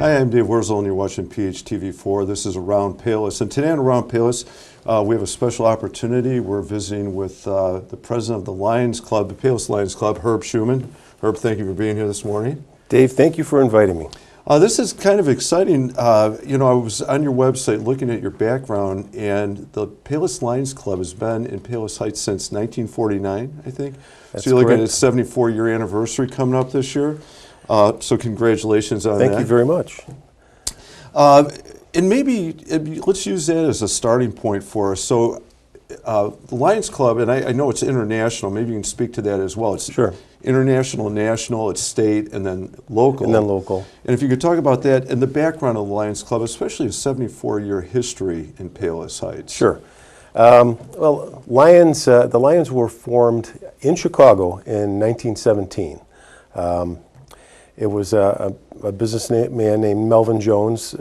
Hi, I'm Dave Wurzel, and you're watching PHTV4. This is Around Palos, and today on Around Palos, we have a special opportunity. We're visiting with the president of the Lions Club, the Palos Lions Club, Herb Schumann. Herb, thank you for being here this morning. Dave, thank you for inviting me. This is kind of exciting. You know, I was on your website looking at your background, and the Palos Lions Club has been in Palos Heights since 1949, I think. That's so you're looking at correct. its 74-year anniversary coming up this year. So congratulations on that. Thank you very much. And maybe let's use that as a starting point for us. So the Lions Club, and I know it's international, maybe you can speak to that as well. It's Sure. International, national, it's state, and then local. And then local. And if you could talk about that and the background of the Lions Club, especially a 74-year history in Palos Heights. Sure. Well, the Lions were formed in Chicago in 1917. It was a businessman named Melvin Jones.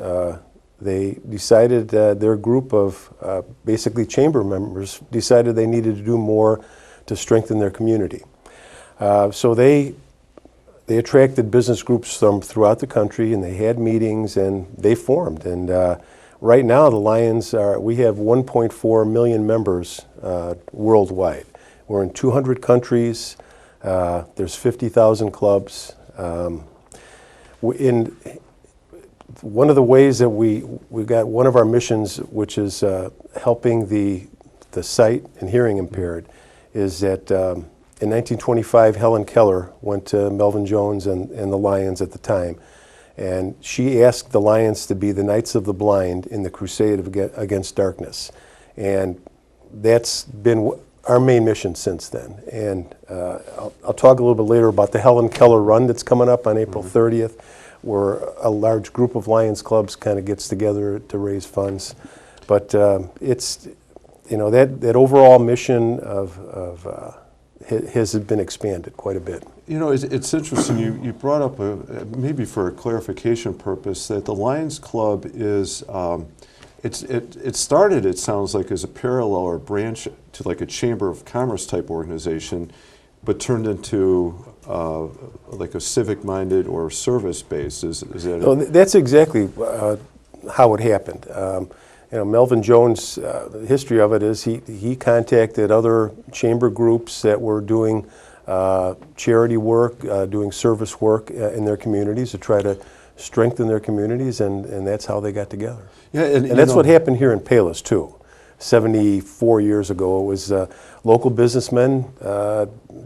They decided, their group of basically chamber members decided they needed to do more to strengthen their community. So they attracted business groups from throughout the country, and they had meetings, and they formed. And right now, the Lions we have 1.4 million members worldwide. We're in 200 countries. There's 50,000 clubs. In one of the ways that we've got one of our missions, which is helping the sight and hearing impaired, is that in 1925, Helen Keller went to Melvin Jones and the Lions at the time, and she asked the Lions to be the Knights of the Blind in the crusade against darkness. And that's been our main mission since then. And I'll talk a little bit later about the Helen Keller Run that's coming up on April 30th, where a large group of Lions clubs kind of gets together to raise funds. But it's, you know, that overall mission has been expanded quite a bit. You know, it's interesting. You brought up, maybe for a clarification purpose, that the Lions Club is, it started, it sounds like, as a parallel or branch to like a Chamber of Commerce type organization, but turned into like a civic-minded or service-based. Is that? No, that's exactly how it happened. You know, Melvin Jones, the history of it is he contacted other chamber groups that were doing charity work, doing service work in their communities to try to strengthen their communities, and that's how they got together. Yeah, and that's what happened here in Palos too. 74 years ago, it was local businessmen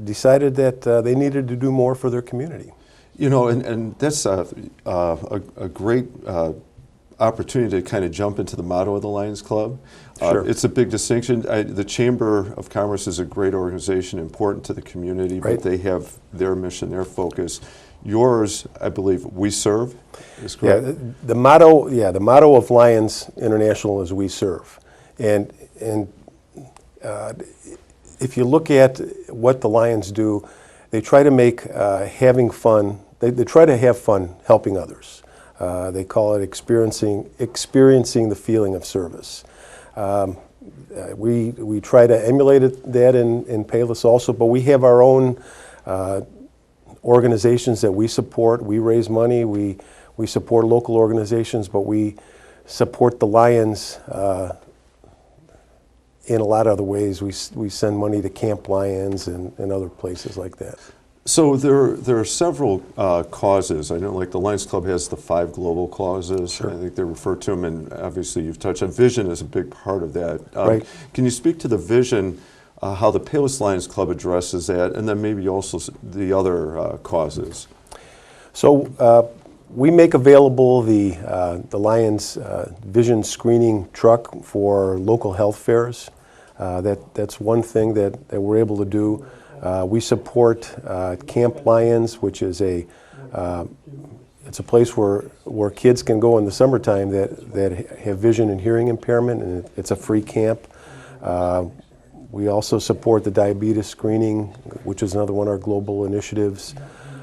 decided that they needed to do more for their community. You know, and that's a great opportunity to kind of jump into the motto of the Lions Club. Sure. It's a big distinction. The Chamber of Commerce is a great organization, important to the community, Right. but they have their mission, their focus. Yours, I believe, we serve, is correct? Yeah, the motto of Lions International is "We serve," and if you look at what the Lions do, they try to make having fun. They try to have fun helping others. They call it experiencing the feeling of service. We try to emulate that in Palos also, but we have our own organizations that we support. We raise money. We support local organizations, but we support the Lions in a lot of other ways. We send money to Camp Lions and other places like that. So there are several causes. I know, like the Lions Club has the 5 global causes. Sure. I think they refer to them, and obviously you've touched on vision is a big part of that. Right. Can you speak to the vision, how the Palos Lions Club addresses that, and then maybe also the other causes? So we make available the Lions vision screening truck for local health fairs. That's one thing that we're able to do. We support Camp Lions, which is it's a place where kids can go in the summertime that have vision and hearing impairment, and it's a free camp. We also support the diabetes screening, which is another one of our global initiatives.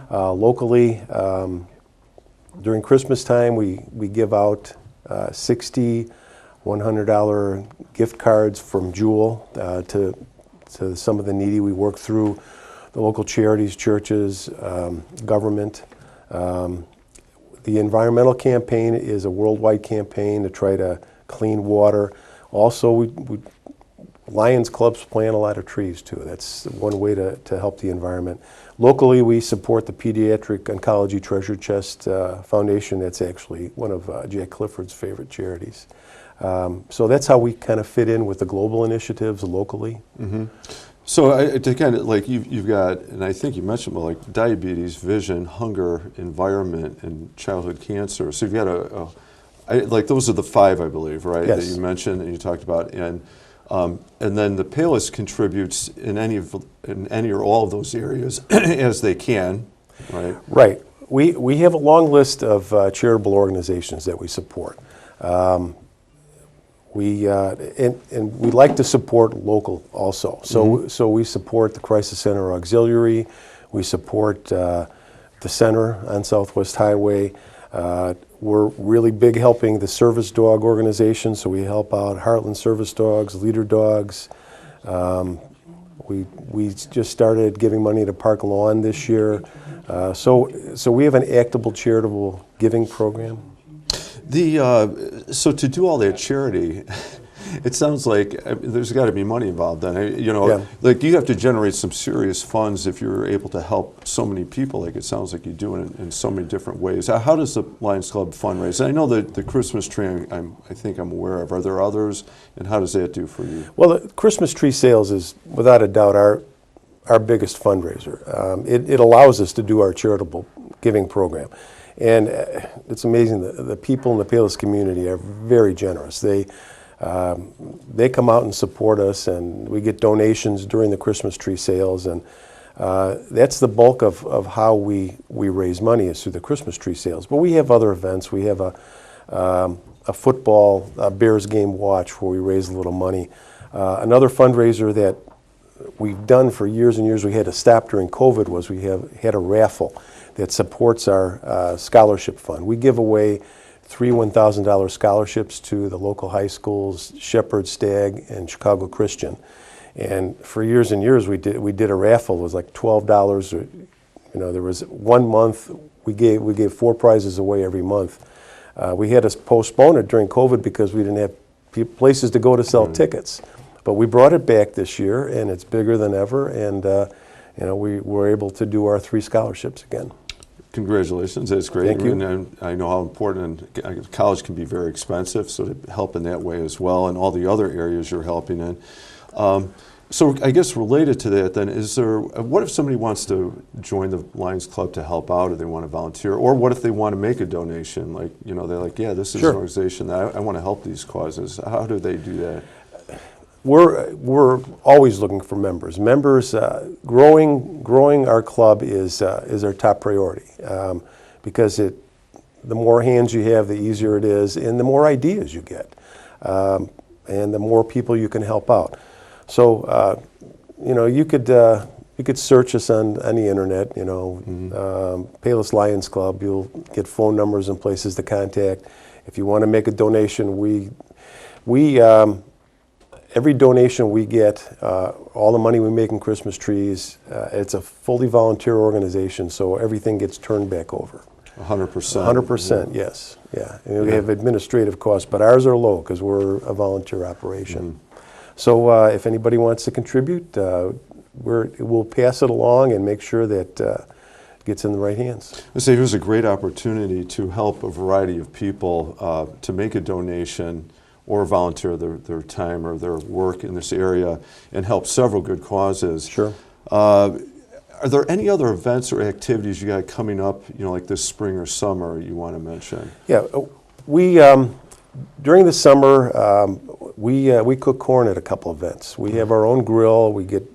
Locally, during Christmas time, we give out 60 $100 gift cards from Jewel to some of the needy. We work through the local charities, churches, government. The environmental campaign is a worldwide campaign to try to clean water. Also, Lions clubs plant a lot of trees too. That's one way to help the environment. Locally, we support the Pediatric Oncology Treasure Chest Foundation. That's actually one of Jack Clifford's favorite charities. So that's how we kind of fit in with the global initiatives locally. Mm-hmm. So to kind of like you've got, and I think you mentioned like diabetes, vision, hunger, environment, and childhood cancer. So you've got like those are the five, I believe, right? Yes. That you mentioned and you talked about, and then the Palos contributes in any or all of those areas as they can, right? Right. We have a long list of charitable organizations that we support. And we like to support local also. So we support the Crisis Center Auxiliary. We support the center on Southwest Highway. We're really big helping the service dog organization, so we help out Heartland Service Dogs, Leader Dogs. We just started giving money to Park Lawn this year. So we have an active charitable giving program. So to do all that charity, it sounds like there's got to be money involved then. Yeah. Like you have to generate some serious funds if you're able to help so many people. Like it sounds like you do it in so many different ways. How does the Lions Club fundraise? I know that the Christmas tree, I think I'm aware of. Are there others, and how does that do for you? Well, the Christmas tree sales is without a doubt our biggest fundraiser. It allows us to do our charitable giving program. And it's amazing, the people in the Palos community are very generous. They come out and support us, and we get donations during the Christmas tree sales, and that's the bulk of how we raise money is through the Christmas tree sales. But we have other events. We have a football Bears game watch where we raise a little money. Another fundraiser that we've done for years and years, we had to stop during COVID, was we had a raffle that supports our scholarship fund. We give away 3 $1,000 scholarships to the local high schools, Shepherd, Stagg, and Chicago Christian. And for years and years, we did a raffle. It was like $12. There was 1 month we gave 4 prizes away every month. We had to postpone it during COVID because we didn't have places to go to sell tickets. But we brought it back this year, and it's bigger than ever. And we were able to do our 3 scholarships again. Congratulations, that's great. Thank you. And I know how important, and college can be very expensive, so to help in that way as well, and all the other areas you're helping in. So I guess related to that then, what if somebody wants to join the Lions Club to help out, or they want to volunteer, or what if they want to make a donation? Like, they're like, yeah, this is Sure. an organization that I want to help these causes. How do they do that? We're always looking for members. Growing our club is our top priority because the more hands you have, the easier it is, and the more ideas you get, and the more people you can help out. So you could search us on the internet. Palos Lions Club. You'll get phone numbers and places to contact. If you want to make a donation, every donation we get, all the money we make in Christmas trees, it's a fully volunteer organization, so everything gets turned back over. 100%. 100%, yes. Yeah. And we have administrative costs, but ours are low because we're a volunteer operation. So if anybody wants to contribute, we'll pass it along and make sure that it gets in the right hands. I say here's a great opportunity to help a variety of people to make a donation or volunteer their time or their work in this area and help several good causes. Sure. Are there any other events or activities you got coming up, like this spring or summer you want to mention? Yeah, we during the summer we cook corn at a couple events. We have our own grill. We get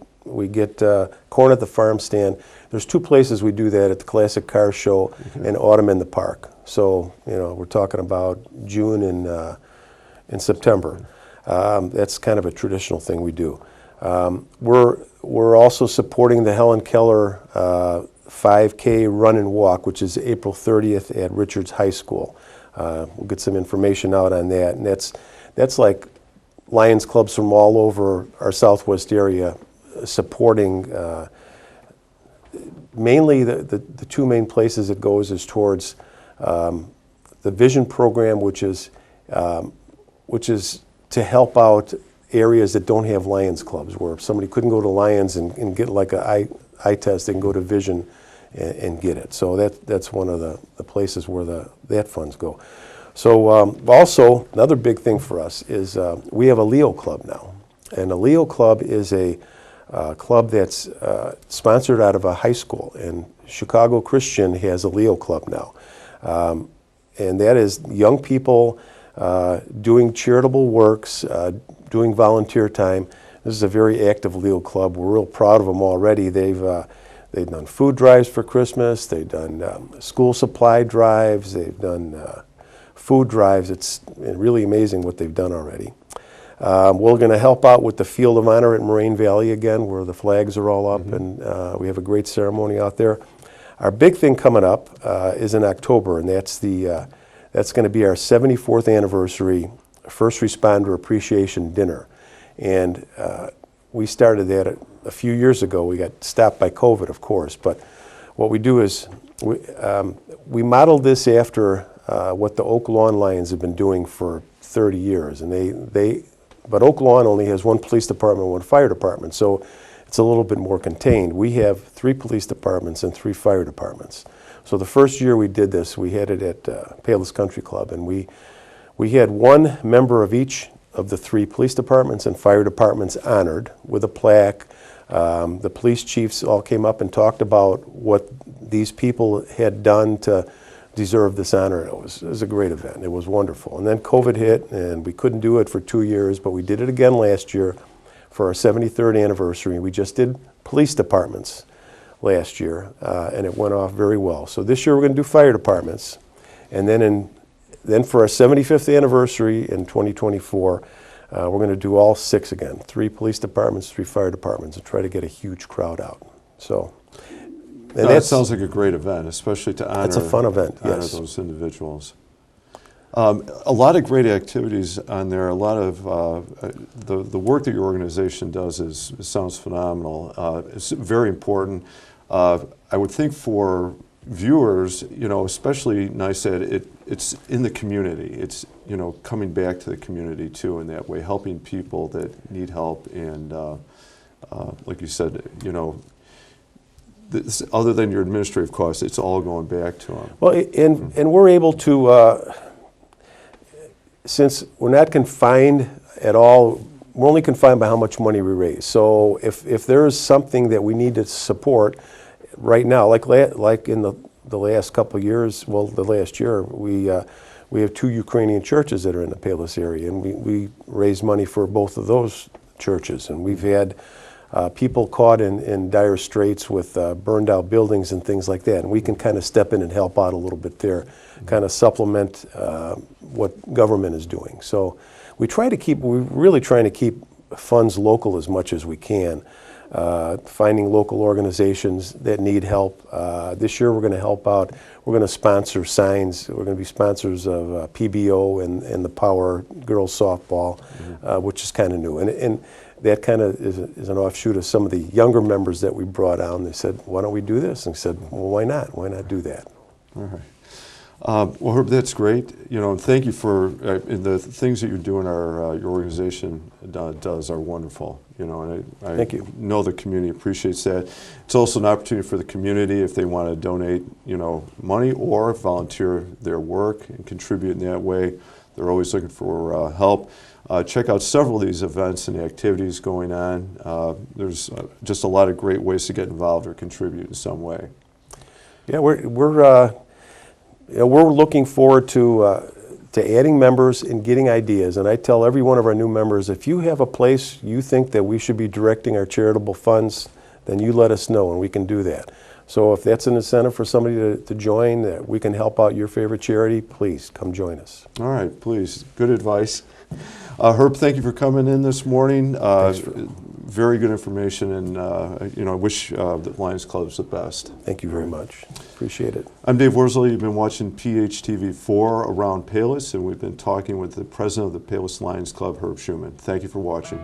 corn at the farm stand. There's 2 places we do that at the Classic Car Show and Autumn in the Park. So we're talking about June and in September. That's kind of a traditional thing we do. We're also supporting the Helen Keller 5K Run and Walk, which is April 30th at Richards High School. We'll get some information out on that, and that's like Lions clubs from all over our Southwest area supporting. Mainly the 2 main places it goes is towards the Vision program, which is to help out areas that don't have Lions clubs, where if somebody couldn't go to Lions and get like an eye test, they can go to Vision and get it. So that's one of the places where that funds go. So also, another big thing for us is we have a Leo Club now. And a Leo Club is a club that's sponsored out of a high school. And Chicago Christian has a Leo Club now. And that is young people doing charitable works, doing volunteer time. This is a very active Leo Club. We're real proud of them already. They've done food drives for Christmas. They've done school supply drives. They've done food drives. It's really amazing what they've done already. We're going to help out with the Field of Honor at Moraine Valley again, where the flags are all up, and we have a great ceremony out there. Our big thing coming up is in October, and that's going to be our 74th anniversary First Responder Appreciation Dinner. And we started that a few years ago. We got stopped by COVID, of course, but what we do is we modeled this after what the Oak Lawn Lions have been doing for 30 years. And but Oak Lawn only has one police department, one fire department, so it's a little bit more contained. We have 3 police departments and 3 fire departments. So the first year we did this, we had it at Palos Country Club, and we had one member of each of the 3 police departments and fire departments honored with a plaque. The police chiefs all came up and talked about what these people had done to deserve this honor. It was a great event. It was wonderful. And then COVID hit, and we couldn't do it for 2 years, but we did it again last year for our 73rd anniversary. We just did police departments last year, and it went off very well. So this year we're going to do fire departments, and then for our 75th anniversary in 2024, we're going to do all 6 again, 3 police departments, 3 fire departments, and try to get a huge crowd out. So. And that sounds like a great event, especially to honor, it's a fun event, yes. Those individuals. A lot of great activities on there. A lot of the work that your organization does sounds phenomenal. It's very important. I would think for viewers, especially nice that it's in the community. It's coming back to the community too in that way, helping people that need help, and like you said, other than your administrative costs, it's all going back to them. Well, and we're able to, since we're not confined at all, we're only confined by how much money we raise. So if there is something that we need to support right now, like in the last couple of years, well, the last year, we have 2 Ukrainian churches that are in the Palos area, and we raise money for both of those churches. And we've had people caught in dire straits with burned out buildings and things like that. And we can kind of step in and help out a little bit there, kind of supplement what government is doing. So we're really trying to keep funds local as much as we can, finding local organizations that need help. This year we're going to help out. We're going to sponsor signs. We're going to be sponsors of PBO and the Power Girls Softball, which is kind of new. And that kind of is an offshoot of some of the younger members that we brought on. They said, why don't we do this? And I said, well, why not? Why not do that? All right. Well, Herb, that's great. And thank you for and the things that you're doing. Your organization does are wonderful. And I thank you. Know the community appreciates that. It's also an opportunity for the community if they want to donate, money or volunteer their work and contribute in that way. They're always looking for help. Check out several of these events and the activities going on. There's just a lot of great ways to get involved or contribute in some way. Yeah, we're looking forward to adding members and getting ideas. And I tell every one of our new members, if you have a place you think that we should be directing our charitable funds, then you let us know and we can do that. So if that's an incentive for somebody to join, that we can help out your favorite charity, please come join us. All right, please. Good advice. Herb, thank you for coming in this morning. Very good information, and I wish the Lions Clubs the best. Thank you very much. Appreciate it. I'm Dave Worsley. You've been watching PHTV4 Around Palos, and we've been talking with the president of the Palos Lions Club, Herb Schumann. Thank you for watching.